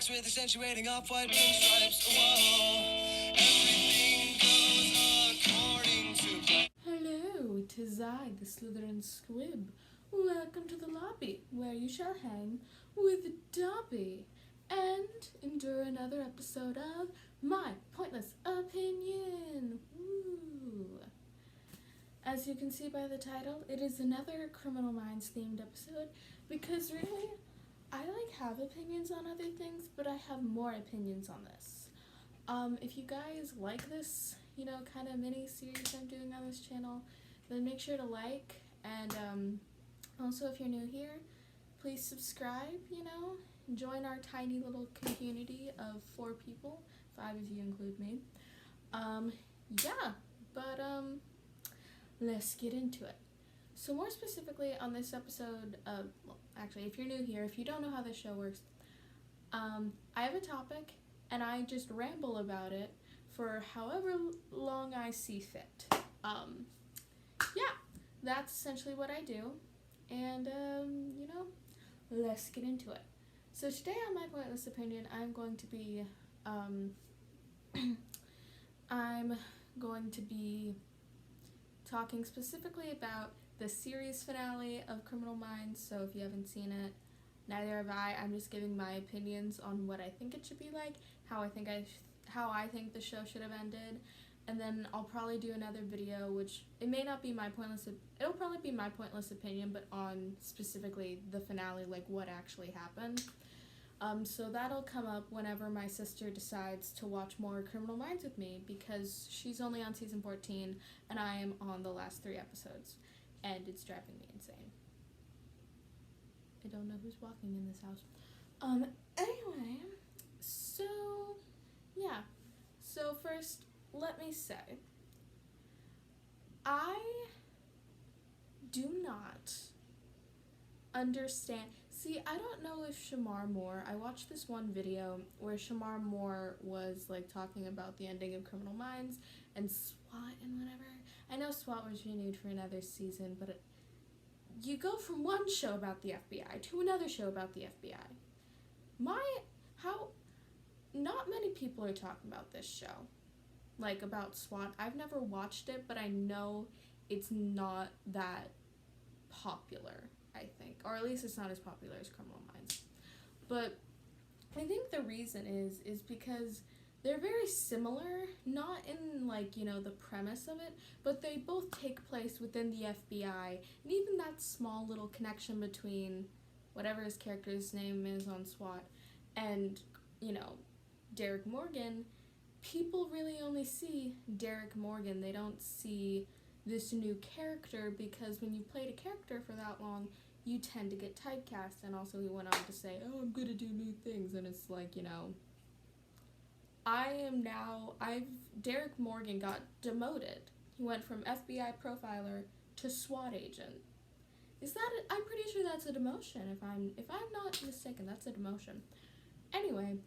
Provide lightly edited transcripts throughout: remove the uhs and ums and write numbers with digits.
dress with accentuating off-white pinstripes. Whoa, everything goes according to plan. Hello, 'tis I, the Slytherin Squib. Welcome to the lobby, where you shall hang with Dobby and endure another episode of My Pointless Opinion. Woo! As you can see by the title, it is another Criminal Minds themed episode because really, I have opinions on other things, but I have more opinions on this. If you guys like this, kind of mini series I'm doing on this channel, then make sure to like, and also if you're new here, please subscribe, join our tiny little community of 4 people, 5 if you include me. Yeah, but let's get into it. So more specifically on this episode, actually if you're new here, if you don't know how this show works, I have a topic and I just ramble about it for however long I see fit. Yeah, that's essentially what I do, and let's get into it. So today on My Pointless Opinion, I'm going to be talking specifically about the series finale of Criminal Minds. So if you haven't seen it, neither have I. I'm just giving my opinions on what I think it should be like, how I think the show should have ended, and then I'll probably do another video, which it'll probably be my pointless opinion, but on specifically the finale, like what actually happened. So that'll come up whenever my sister decides to watch more Criminal Minds with me, because she's only on season 14 and I am on the last 3 episodes, and it's driving me insane. I don't know who's walking in this house. Anyway, so, yeah. So first, let me say, I do not understand. See, I don't know if Shamar Moore, I watched this one video where Shamar Moore was, talking about the ending of Criminal Minds and SWAT and whatever. I know SWAT was renewed for another season, but you go from one show about the FBI to another show about the FBI. Not many people are talking about this show, about SWAT. I've never watched it, but I know it's not that popular, I think, or at least it's not as popular as Criminal Minds. But I think the reason is because they're very similar, not in the premise of it, but they both take place within the FBI, and even that small little connection between whatever his character's name is on SWAT and Derek Morgan, people really only see Derek Morgan. They don't see this new character, because when you played a character for that long, you tend to get typecast. And also he went on to say, oh, I'm gonna do new things, and it's Derek Morgan got demoted. He went from FBI profiler to SWAT agent. I'm pretty sure that's a demotion. If I'm not mistaken, that's a demotion. Anyway,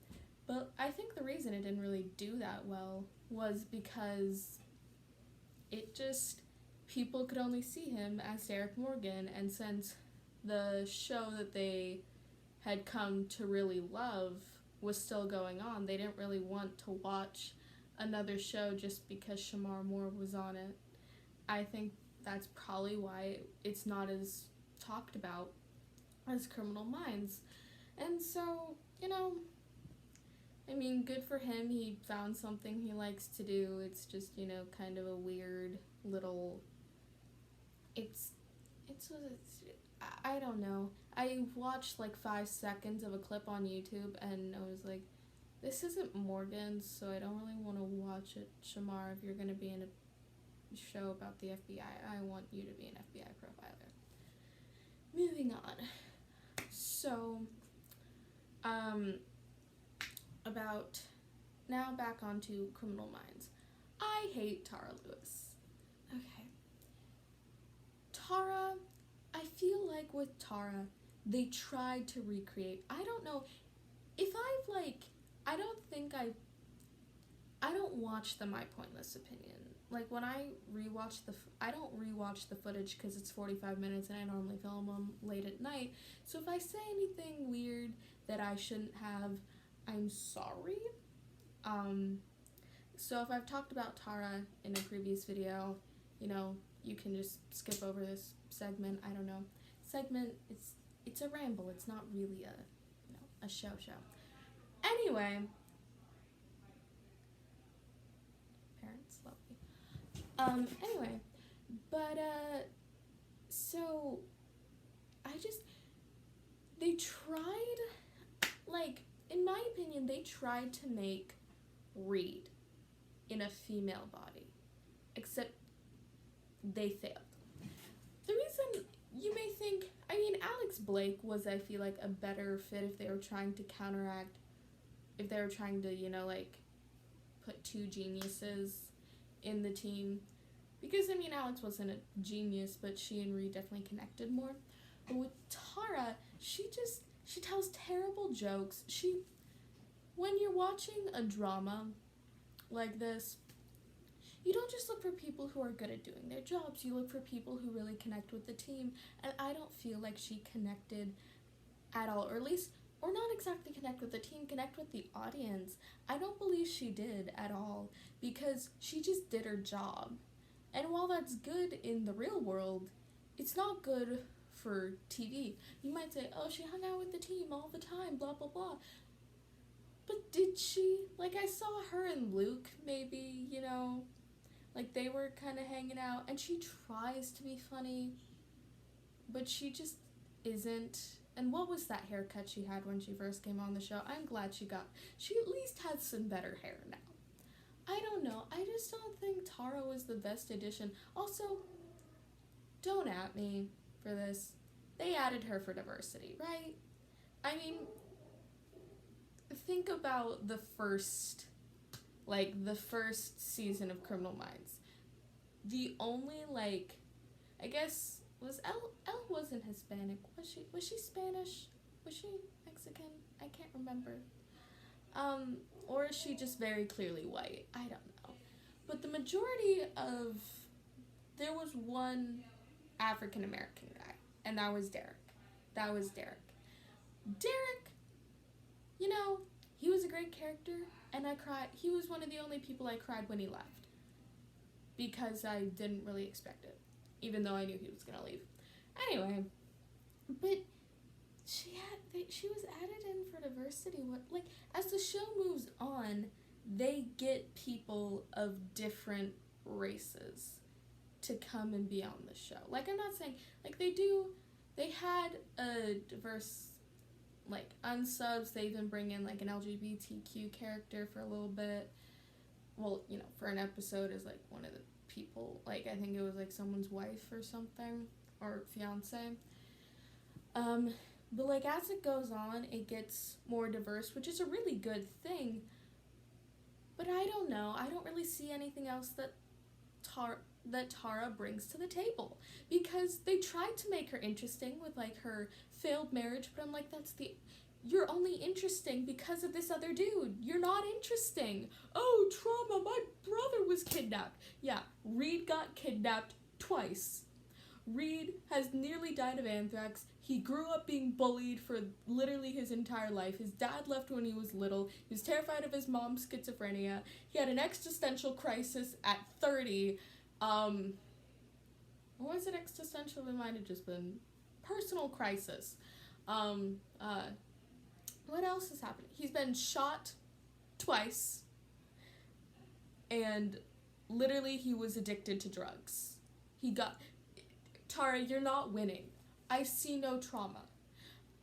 but I think the reason it didn't really do that well was because people could only see him as Derek Morgan, and since the show that they had come to really love was still going on, they didn't really want to watch another show just because Shamar Moore was on it. I think that's probably why it's not as talked about as Criminal Minds. And so, good for him. He found something he likes to do. It's just, kind of a weird little, I don't know. I watched 5 seconds of a clip on YouTube and I was like, this isn't Morgan, so I don't really want to watch it. Shamar, if you're going to be in a show about the FBI, I want you to be an FBI profiler. Moving on. So, now back onto Criminal Minds. I hate Tara Lewis. Okay. Tara, I feel like with Tara, they tried to recreate. I don't know if I don't watch the My Pointless Opinion. When I I don't rewatch the footage because it's 45 minutes and I normally film them late at night. So if I say anything weird that I shouldn't have, I'm sorry. So if I've talked about Tara in a previous video, you can just skip over this segment. I don't know. Segment, it's a ramble. It's not really a show. Anyway, parents, lovely. Anyway, but so they tried, in my opinion, they tried to make Reed in a female body, except they failed. The reason you may think, Alex Blake was, I feel like, a better fit if they were trying to counteract, if they were trying to, put two geniuses in the team. Because, Alex wasn't a genius, but she and Reed definitely connected more. But with Tara, she tells terrible jokes. When you're watching a drama like this, you don't just look for people who are good at doing their jobs. You look for people who really connect with the team. And I don't feel like she connected at all, or not exactly connect with the team, connect with the audience. I don't believe she did at all, because she just did her job. And while that's good in the real world, it's not good for TV. You might say, oh, she hung out with the team all the time, blah, blah, blah. But did she? I saw her and Luke, maybe, they were kind of hanging out, and she tries to be funny, but she just isn't. And what was that haircut she had when she first came on the show? I'm glad she at least had some better hair now. I don't know. I just don't think Tara was the best addition. Also, don't at me for this. They added her for diversity, right? Think about the first season of Criminal Minds. The only, I guess, Elle wasn't Hispanic. Was she Spanish? Was she Mexican? I can't remember. Or is she just very clearly white? I don't know. But the majority there was one African American guy, and that was Derek. Derek, he was a great character, and I cried. He was one of the only people I cried when he left, because I didn't really expect it, even though I knew he was gonna leave. Anyway, but she was added in for diversity. As the show moves on, they get people of different races to come and be on the show. I'm not saying, they had a diverse, unsubs, they even bring in, an LGBTQ character for a little bit. Well, for an episode as, one of the people, I think it was, someone's wife or something, or fiance. But, as it goes on, it gets more diverse, which is a really good thing. But I don't know. I don't really see anything else that Tara brings to the table. Because they tried to make her interesting with, her failed marriage, but I'm you're only interesting because of this other dude. You're not interesting. Oh, trauma, my brother was kidnapped. Yeah, Reed got kidnapped twice. Reed has nearly died of anthrax. He grew up being bullied for literally his entire life. His dad left when he was little. He was terrified of his mom's schizophrenia. He had an existential crisis at 30. Was it existential? It might have just been personal crisis. What else has happened? He's been shot twice. And literally he was addicted to drugs. Tara, you're not winning. I see no trauma.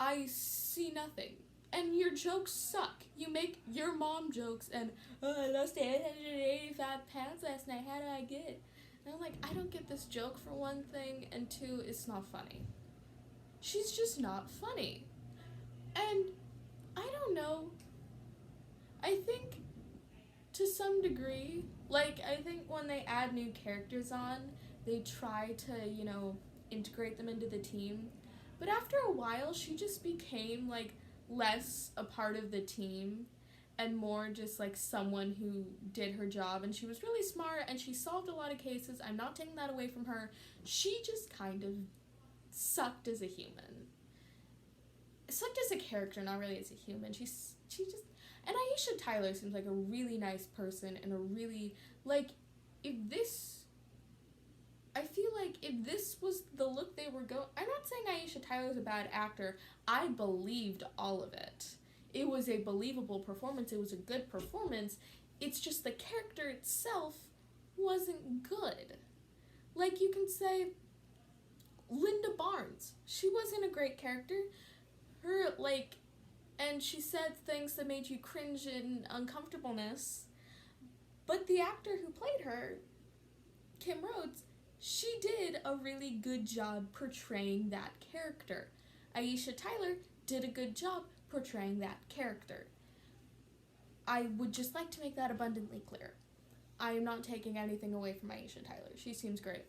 I see nothing. And your jokes suck. You make your mom jokes and, I lost 885 pounds last night. How do I get it? And I'm I don't get this joke for one thing, and two, it's not funny. She's just not funny. And I don't know. I think to some degree, I think when they add new characters on, they try to, integrate them into the team. But after a while, she just became, less a part of the team and more just, someone who did her job. And she was really smart, and she solved a lot of cases. I'm not taking that away from her. She just kind of sucked as a human. such as a character, not really as a human. She just, and Aisha Tyler seems like a really nice person and a really, like, if this, I feel like if this was the look they were going, I'm not saying Aisha Tyler's a bad actor. I believed all of it. It was a believable performance. It was a good performance. It's just the character itself wasn't good. Like, you can say Linda Barnes. She wasn't a great character. Her, like, and she said things that made you cringe and uncomfortableness. But the actor who played her, Kim Rhodes, she did a really good job portraying that character. Aisha Tyler did a good job portraying that character. I would just like to make that abundantly clear. I am not taking anything away from Aisha Tyler. She seems great.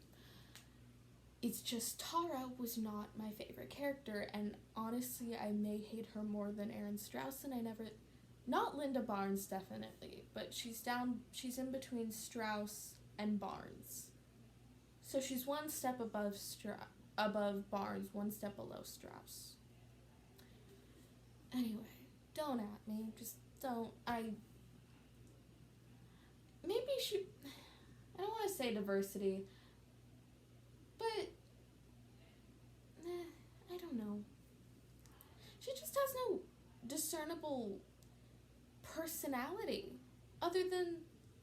It's just Tara was not my favorite character, and honestly, I may hate her more than Erin Strauss, and not Linda Barnes, definitely, but she's in between Strauss and Barnes. So she's one step above Barnes, one step below Strauss. Anyway, don't at me, just don't. I don't want to say diversity, but, I don't know. She just has no discernible personality, other than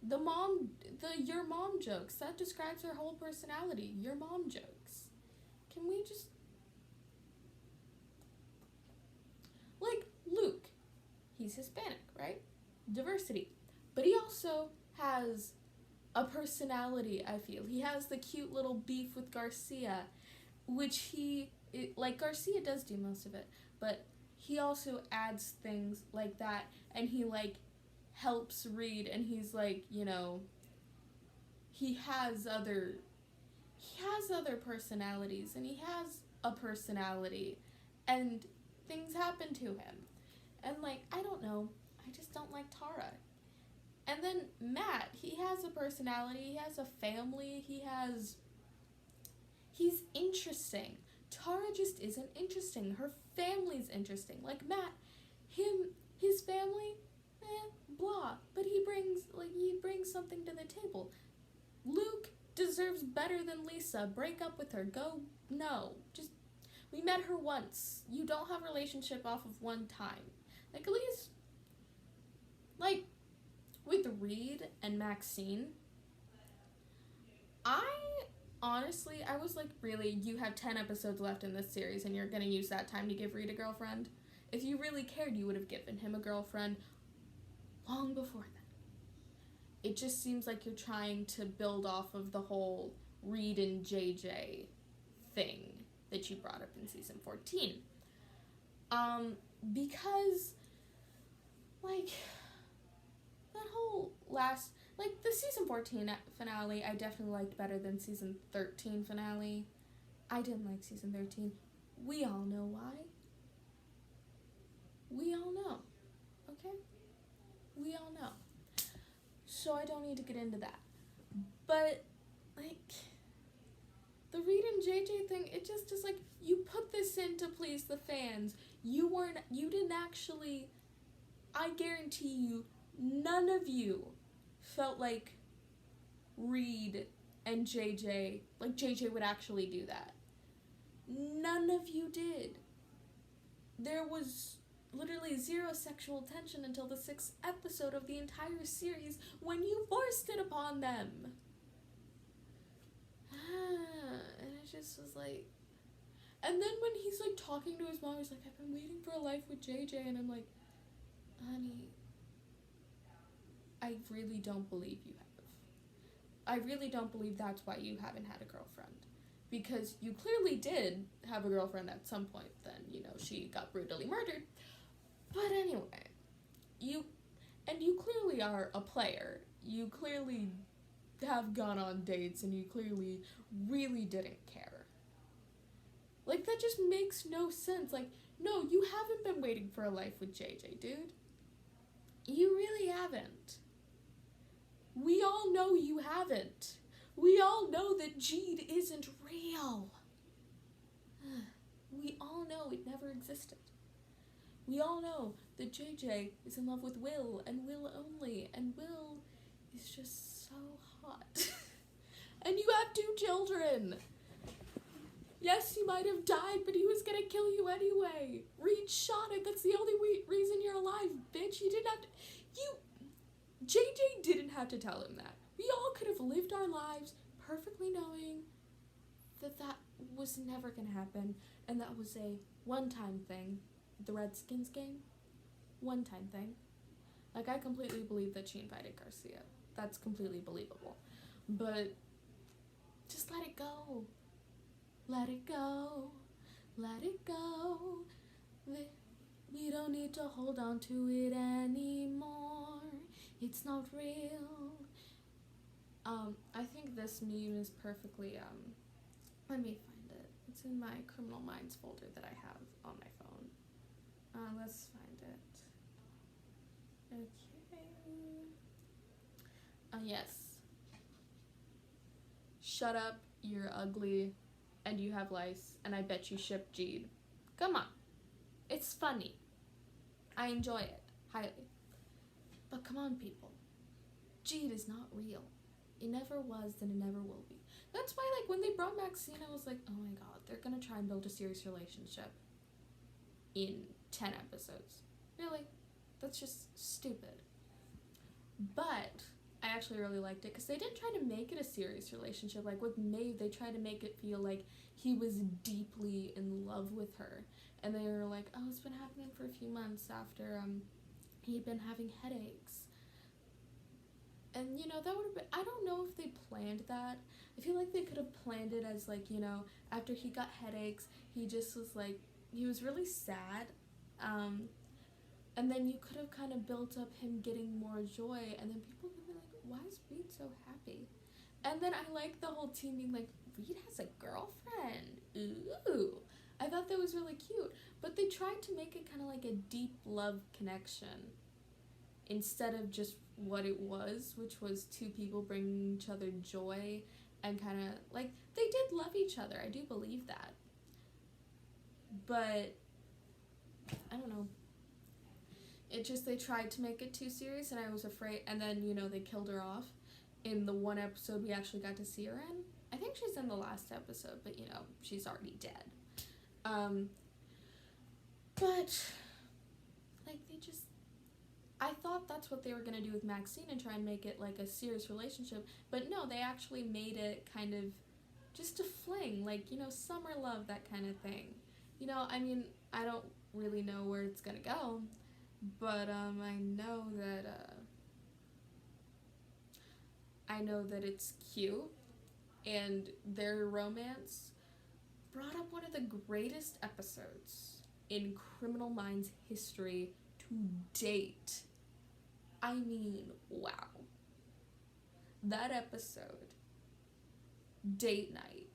the your mom jokes. That describes her whole personality, your mom jokes. Can we just, like, Luke, he's Hispanic, right? Diversity. But he also has a personality, I feel. He has the cute little beef with Garcia, which Garcia does do most of it, but he also adds things like that, and he, like, helps Reed, and he's, like, you know, he has other personalities, and he has a personality, and things happen to him. And, like, I don't know, I just don't like Tara. And then Matt, he has a personality, he has a family, he's interesting. Tara just isn't interesting. Her family's interesting. Like Matt, his family, blah. But he brings something to the table. Luke deserves better than Lisa. Break up with her. We met her once. You don't have a relationship off of one time. Like, at least, like, with Reed and Maxine, I was like, really, you have 10 episodes left in this series and you're going to use that time to give Reed a girlfriend? If you really cared, you would have given him a girlfriend long before then. It just seems like you're trying to build off of the whole Reed and JJ thing that you brought up in season 14. Because, like, that whole the season 14 finale, I definitely liked better than season 13 finale. I didn't like season 13. We all know why. We all know. Okay? We all know. So I don't need to get into that. But, like, the Reed and JJ thing, it just is like, you put this in to please the fans. You didn't actually, I guarantee you, none of you felt like Reed and JJ, like JJ would actually do that. None of you did. There was literally zero sexual tension until the 6th episode of the entire series when you forced it upon them. And it just was like, and then when he's like talking to his mom, he's like, I've been waiting for a life with JJ, and I'm like, honey, I really don't believe you have. I really don't believe that's why you haven't had a girlfriend. Because you clearly did have a girlfriend at some point, then, you know, she got brutally murdered. But anyway, you clearly are a player. You clearly have gone on dates, and you clearly really didn't care. Like, that just makes no sense. Like, no, you haven't been waiting for a life with JJ, dude. You really haven't. We all know you haven't. We all know that Jeed isn't real. We all know it never existed. We all know that JJ is in love with Will and Will only, and Will is just so hot. And you have 2 children. Yes, he might have died, but he was gonna kill you anyway. Reed shot it. That's the only reason you're alive, bitch. You didn't have to. JJ didn't have to tell him that. We all could have lived our lives perfectly knowing that that was never gonna happen, and that was a one-time thing. The Redskins game, one-time thing. Like, I completely believe that she invited Garcia. That's completely believable. But just let it go. Let it go. Let it go. We don't need to hold on to it anymore. It's not real. I think this meme is perfectly, let me find it. It's in my Criminal Minds folder that I have on my phone. Let's find it. Okay. Yes. Shut up, you're ugly, and you have lice, and I bet you ship Jeed. Come on. It's funny. I enjoy it, highly. But come on, people. Jeed is not real. It never was, and it never will be. That's why, like, when they brought Maxine, I was like, oh my god, they're gonna try and build a serious relationship in 10 episodes. Really? That's just stupid. But I actually really liked it, because they didn't try to make it a serious relationship. Like, with Maeve, they tried to make it feel like he was deeply in love with her. And they were like, oh, it's been happening for a few months after, he'd been having headaches. And, you know, that would have been, I don't know if they planned that. I feel like they could have planned it as, like, you know, after he got headaches, he just was, like, he was really sad. And then you could have kind of built up him getting more joy, and then people could be like, why is Reed so happy? And then I like the whole team being like, Reed has a girlfriend. Ooh. I thought that was really cute. But they tried to make it kind of like a deep love connection instead of just what it was, which was 2 people bringing each other joy and kind of, like, they did love each other. I do believe that. But, I don't know. It just, they tried to make it too serious, and I was afraid, and then, you know, they killed her off in the one episode we actually got to see her in. I think she's in the last episode, but, you know, she's already dead. But, like, they just, I thought that's what they were gonna do with Maxine and try and make it, like, a serious relationship, but no, they actually made it kind of just a fling, like, you know, summer love, that kind of thing. You know, I mean, I don't really know where it's gonna go, but, I know that it's cute, and their romance brought up one of the greatest episodes in Criminal Minds history to date. I mean, wow. That episode, Date Night,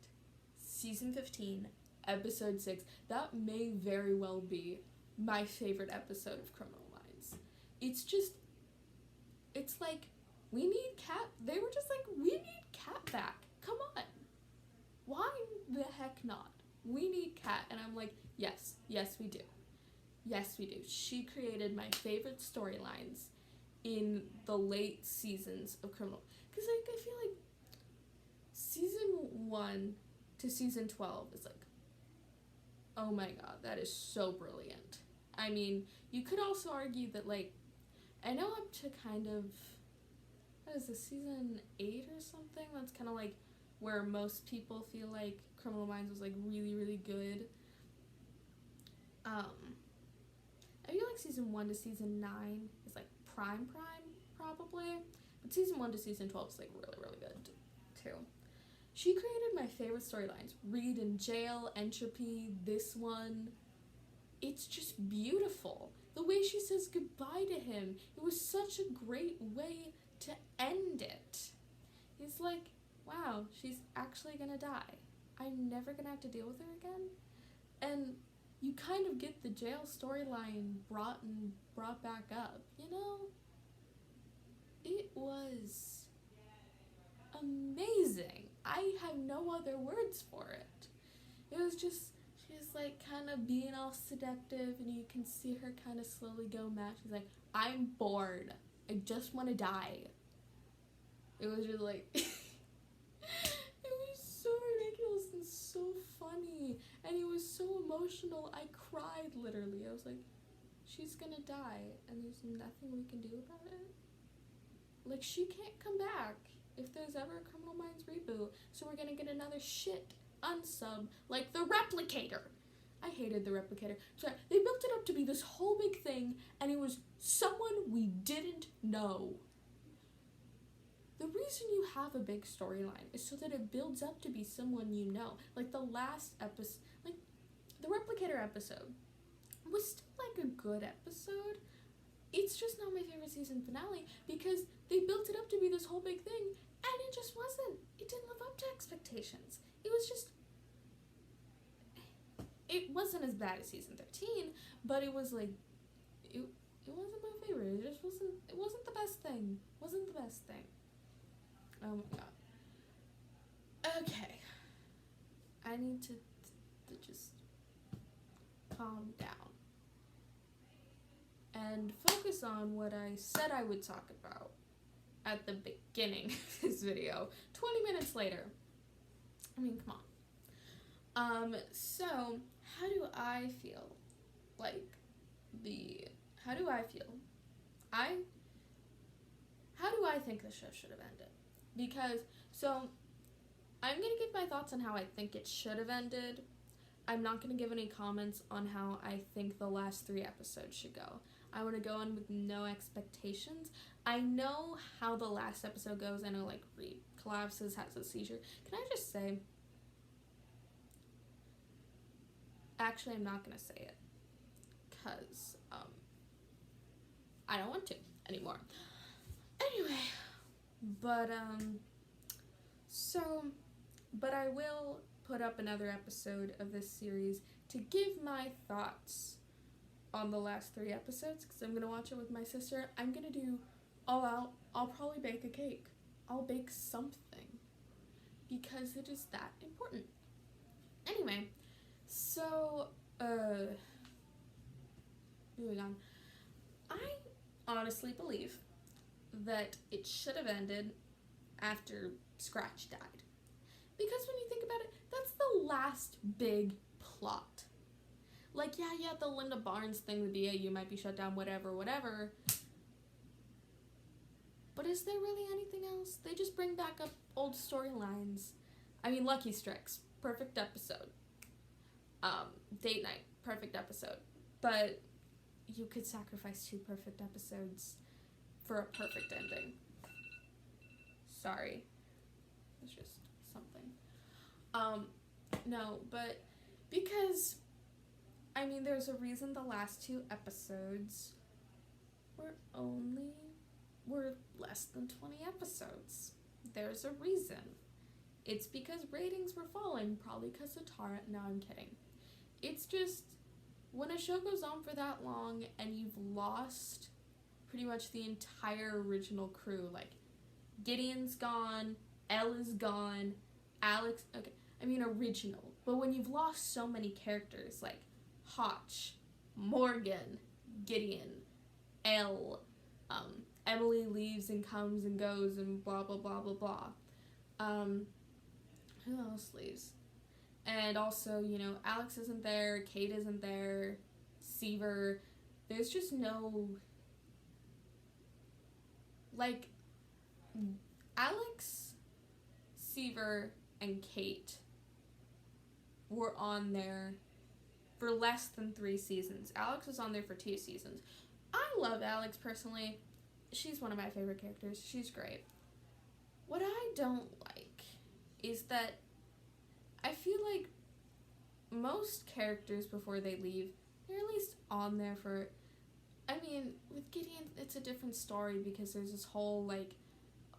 Season 15, Episode 6, that may very well be my favorite episode of Criminal Minds. It's just, it's like, we need Kat, they were just like, we need Kat back. Come on. Why the heck not? We need Kat. And I'm like, yes, we do. Yes, we do. She created my favorite storylines in the late seasons of Criminal. Because, like, I feel like season 1 to season 12 is like, oh my god, that is so brilliant. I mean, you could also argue that, like, I know up to kind of, what is this, season 8 or something? That's kind of like where most people feel like Criminal Minds was, like, really, really good. I feel like season 1 to season 9 is, like, prime, probably. But season 1 to season 12 is, like, really, really good, too. She created my favorite storylines. Reed in jail, Entropy, this one. It's just beautiful. The way she says goodbye to him, it was such a great way to end it. He's like, wow, she's actually gonna die. I'm never gonna have to deal with her again. And you kind of get the jail storyline brought back up, you know? It was amazing. I have no other words for it. It was just, she's like kind of being all seductive, and you can see her kind of slowly go mad. She's like, I'm bored. I just want to die. It was just like, it was so ridiculous and so funny. And it was so emotional. I cried literally. I was like, she's gonna die, and there's nothing we can do about it. Like, she can't come back if there's ever a Criminal Minds reboot, so we're gonna get another shit unsub like the Replicator. I hated the Replicator. Sorry, they built it up to be this whole big thing, and it was someone we didn't know. The reason you have a big storyline is so that it builds up to be someone you know. Like the last episode, like the Replicator episode was still like a good episode. It's just not my favorite season finale because they built it up to be this whole big thing, and it just wasn't. It didn't live up to expectations. It was just, it wasn't as bad as season 13, but it was like, it wasn't my favorite. It just wasn't, it wasn't the best thing. Wasn't the best thing. Oh my god. Okay. I need to just calm down and focus on what I said I would talk about at the beginning of this video. 20 minutes later. I mean, come on. So, how do I feel? How do I feel? How do I think the show should have ended? Because, so, I'm going to give my thoughts on how I think it should have ended. I'm not going to give any comments on how I think the last 3 episodes should go. I want to go in with no expectations. I know how the last episode goes. I know, like, Reed collapses, has a seizure. Can I just say... Actually, I'm not going to say it. Because, I don't want to anymore. Anyway, but I will put up another episode of this series to give my thoughts on the last 3 episodes, because I'm going to watch it with my sister. I'm going to do all out. I'll probably bake a cake. I'll bake something, because it is that important. Anyway, so, moving on. I honestly believe that it should have ended after Scratch died. Because when you think about it, that's the last big plot. Like, yeah, the Linda Barnes thing, the BAU might be shut down, whatever. But is there really anything else? They just bring back up old storylines. I mean, Lucky Strikes, perfect episode. Date Night, perfect episode. But you could sacrifice 2 perfect episodes for a perfect ending. Sorry. It's just something. No, but because, I mean, there's a reason the last 2 episodes were less than 20 episodes. There's a reason. It's because ratings were falling, probably because of Tara. No, I'm kidding. It's just, when a show goes on for that long and you've lost pretty much the entire original crew, like, Gideon's gone, Ella's gone, Alex, okay, I mean original, but when you've lost so many characters, like Hotch, Morgan, Gideon, Elle, Emily leaves and comes and goes and blah blah blah blah blah. Who else leaves? And also, you know, Alex isn't there, Kate isn't there, Seaver, there's just no, like, Alex, Seaver, and Kate were on there for less than 3 seasons. Alex was on there for 2 seasons. I love Alex personally. She's one of my favorite characters. She's great. What I don't like is that I feel like most characters before they leave, they're at least on there for, I mean, with Gideon, it's a different story because there's this whole, like,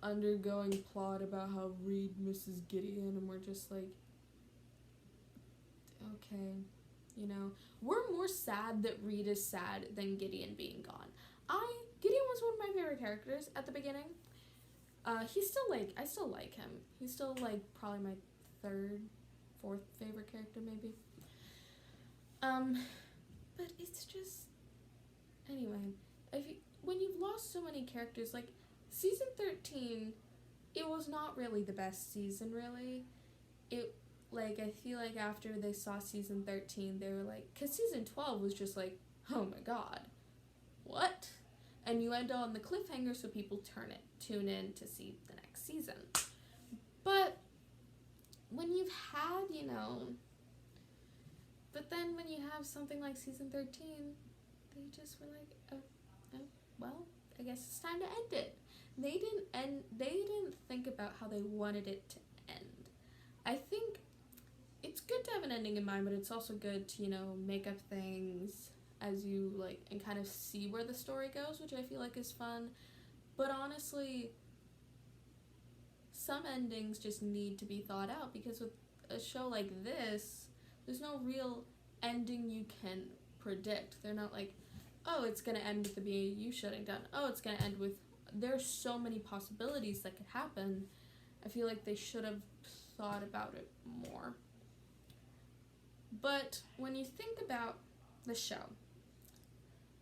undergoing plot about how Reed misses Gideon, and we're just like, okay, you know, we're more sad that Reed is sad than Gideon being gone. Gideon was one of my favorite characters at the beginning. He's still, like, I still like him. He's still, like, probably my 3rd, 4th favorite character, maybe. But it's just, anyway, when you've lost so many characters, like, season 13, it was not really the best season, really. I feel like after they saw season 13, they were like, because season 12 was just like, oh my god, what? And you end on the cliffhanger so people tune in to see the next season. But when you've had, but then when you have something like season 13, they just were like, well, I guess it's time to end it. They didn't think about how they wanted it to end. I think it's good to have an ending in mind, but it's also good to, make up things as you, and kind of see where the story goes, which I feel like is fun. But honestly, some endings just need to be thought out, because with a show like this, there's no real ending you can predict. They're not like, oh, it's going to end with the BAU shutting down. Oh, it's going to end with... There's so many possibilities that could happen. I feel like they should have thought about it more. But when you think about the show,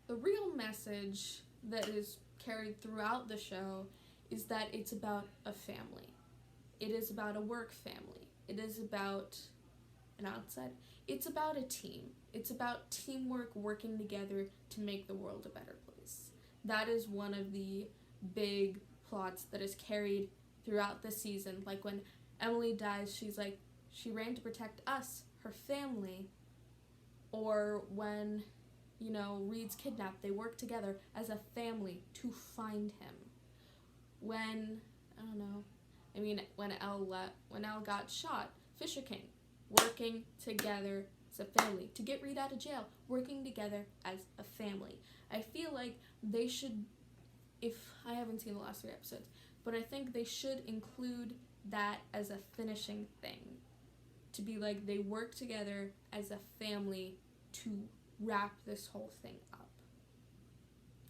the real message that is carried throughout the show is that it's about a family. It is about a work family. It is about an outside. It's about a team. It's about teamwork, working together to make the world a better place. That is one of the big plots that is carried throughout the season. Like when Emily dies, she's like, she ran to protect us, her family. Or when, Reed's kidnapped, they work together as a family to find him. When, when Elle got shot, Fisher King, working together as a family. To get Reed out of jail, working together as a family. I feel like they should, if I haven't seen the last 3 episodes, but I think they should include that as a finishing thing. To be like, they work together as a family to wrap this whole thing up.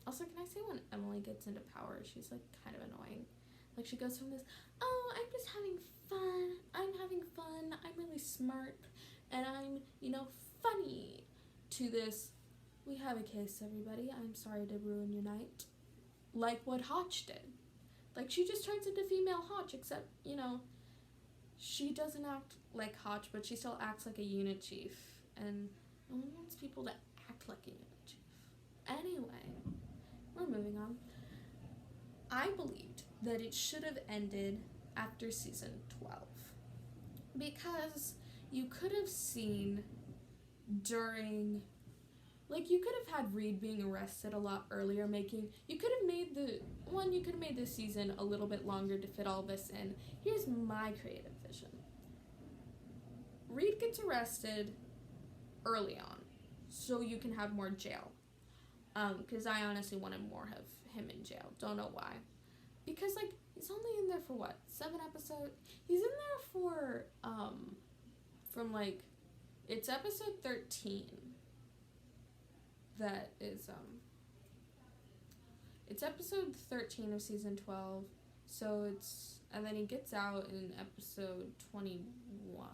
Also, can I say when Emily gets into power, she's kind of annoying. She goes from this, oh, I'm just having fun, I'm really smart, and I'm, funny, to this, we have a case, everybody, I'm sorry to ruin your night. Like what Hotch did. She just turns into female Hotch, except, she doesn't act like Hotch, but she still acts like a unit chief, and no one wants people to act like a unit chief. Anyway, we're moving on. I believed that it should have ended after season 12, because you could have seen during, you could have had Reed being arrested a lot earlier, you could have made this season a little bit longer to fit all this in. Here's my creative vision. Reed gets arrested early on, so you can have more jail. Because I honestly wanted more of him in jail. Don't know why. Because, he's only in there for 7 episodes? He's in there for, from, it's episode 13 that is, it's episode 13 of season 12, and then he gets out in episode 21.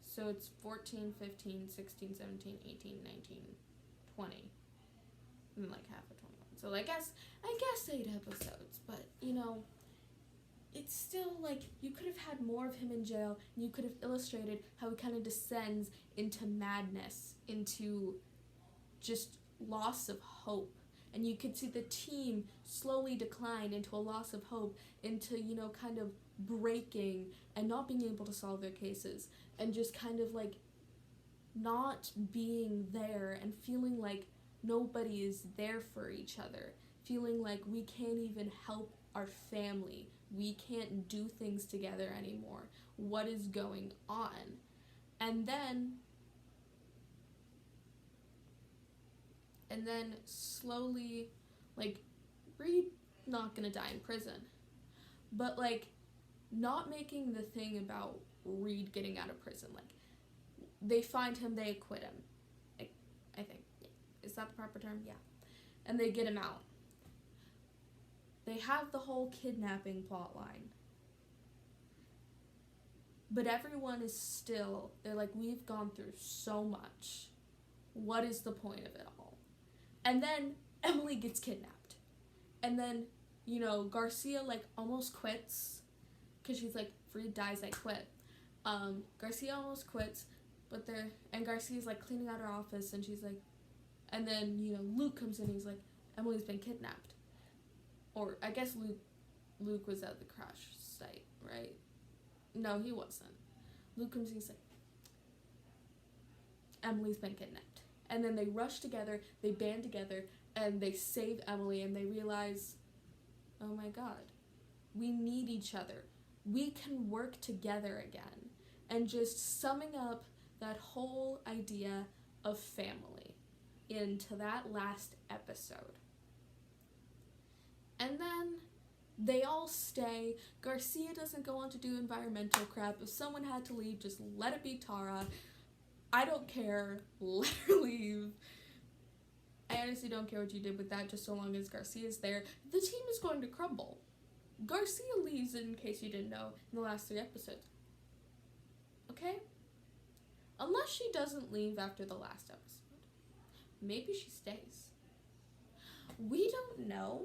So it's 14, 15, 16, 17, 18, 19, 20. And half of 21. So I guess 8 episodes, but it's still you could have had more of him in jail, and you could have illustrated how he kind of descends into madness, into just loss of hope. And you could see the team slowly decline into a loss of hope, into, kind of breaking and not being able to solve their cases, and just kind of not being there and feeling like nobody is there for each other, feeling like we can't even help our family, we can't do things together anymore, what is going on? And then slowly, Reed not gonna die in prison, but not making the thing about Reed getting out of prison. They find him, they acquit him, I think. Is that the proper term? Yeah. And they get him out. They have the whole kidnapping plot line. But everyone is still, they're we've gone through so much. what is the point of it all? And then Emily gets kidnapped. And then, you know, Garcia, like, almost quits. Because she's like, if Reed dies, I quit. Garcia almost quits. And Garcia's, like, cleaning out her office. And she's like, and then, you know, Luke comes in and he's like, Emily's been kidnapped. Or, I guess Luke was at the crash site, right? No, he wasn't. Luke comes in and he's like, Emily's been kidnapped. And then they rush together, they band together, and they save Emily, and they realize, oh my god, we need each other. We can work together again. And just summing up that whole idea of family into that last episode. And then they all stay. Garcia doesn't go on to do environmental crap. If someone had to leave, just let it be Tara. I don't care. Let her leave. I honestly don't care what you did with that, just so long as Garcia's there. The team is going to crumble. Garcia leaves, in case you didn't know, in the last 3 episodes. Okay? Unless she doesn't leave after the last episode. Maybe she stays. We don't know.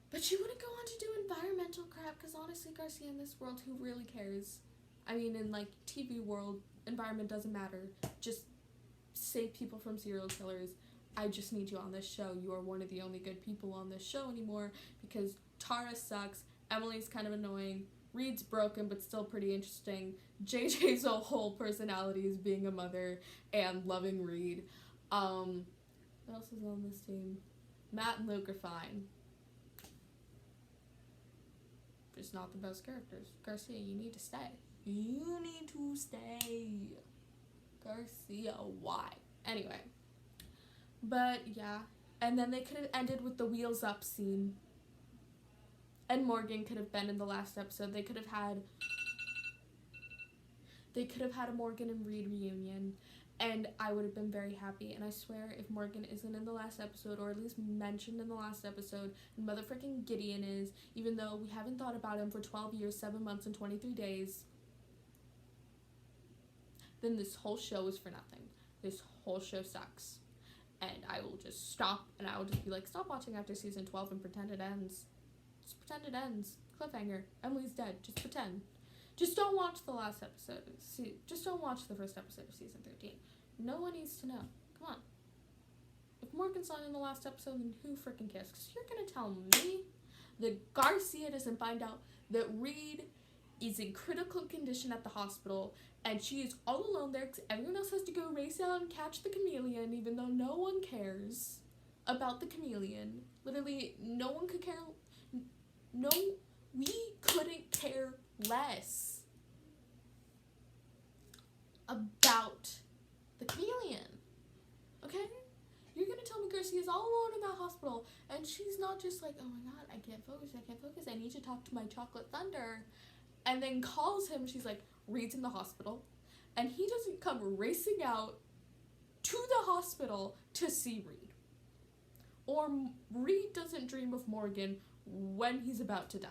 But she wouldn't go on to do environmental crap, because honestly, Garcia, in this world, who really cares? I mean, in, like, TV world, environment doesn't matter. Just save people from serial killers. I just need you on this show. You are one of the only good people on this show anymore, because Tara sucks, Emily's kind of annoying, Reed's broken but still pretty interesting, JJ's whole personality is being a mother and loving Reed. What else is on this team? Matt and Luke are fine. Just not the best characters. Garcia, you need to stay. You need to stay. Garcia, why? Anyway. But, yeah. And then they could have ended with the wheels up scene. And Morgan could have been in the last episode. They could have had a Morgan and Reed reunion. And I would have been very happy. And I swear, if Morgan isn't in the last episode, or at least mentioned in the last episode, and motherfucking Gideon is, even though we haven't thought about him for 12 years, 7 months, and 23 days, then this whole show is for nothing. This whole show sucks. And I will just stop, and I will just be like, stop watching after season 12 and pretend it ends. Just pretend it ends. Cliffhanger. Emily's dead. Just pretend. Just don't watch the last episode. Just don't watch the first episode of season 13. No one needs to know. Come on. If Morgan's not in the last episode, then who freaking cares? Because you're going to tell me that Garcia doesn't find out that Reed is in critical condition at the hospital, and she is all alone there because everyone else has to go race out and catch the chameleon, even though no one cares about the chameleon. Literally, no one could care. No, we couldn't care less about the chameleon. Okay? You're gonna tell me Garcia's all alone in that hospital, and she's not just like, oh my god, I can't focus, I need to talk to my chocolate thunder, and then calls him. She's like, Reed's in the hospital, and he doesn't come racing out to the hospital to see Reed. Or Reed doesn't dream of Morgan when he's about to die.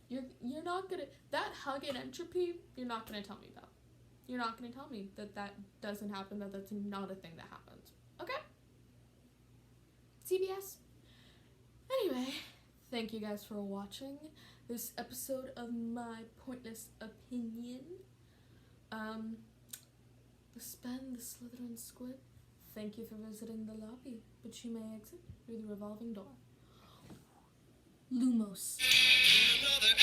You're not gonna, that hug and entropy, you're not gonna tell me about. You're not gonna tell me that doesn't happen, that's not a thing that happens. Okay? CBS? Anyway, thank you guys for watching this episode of my pointless opinion. The Slytherin Squid, thank you for visiting the lobby, but you may exit through the revolving door. Lumos. Another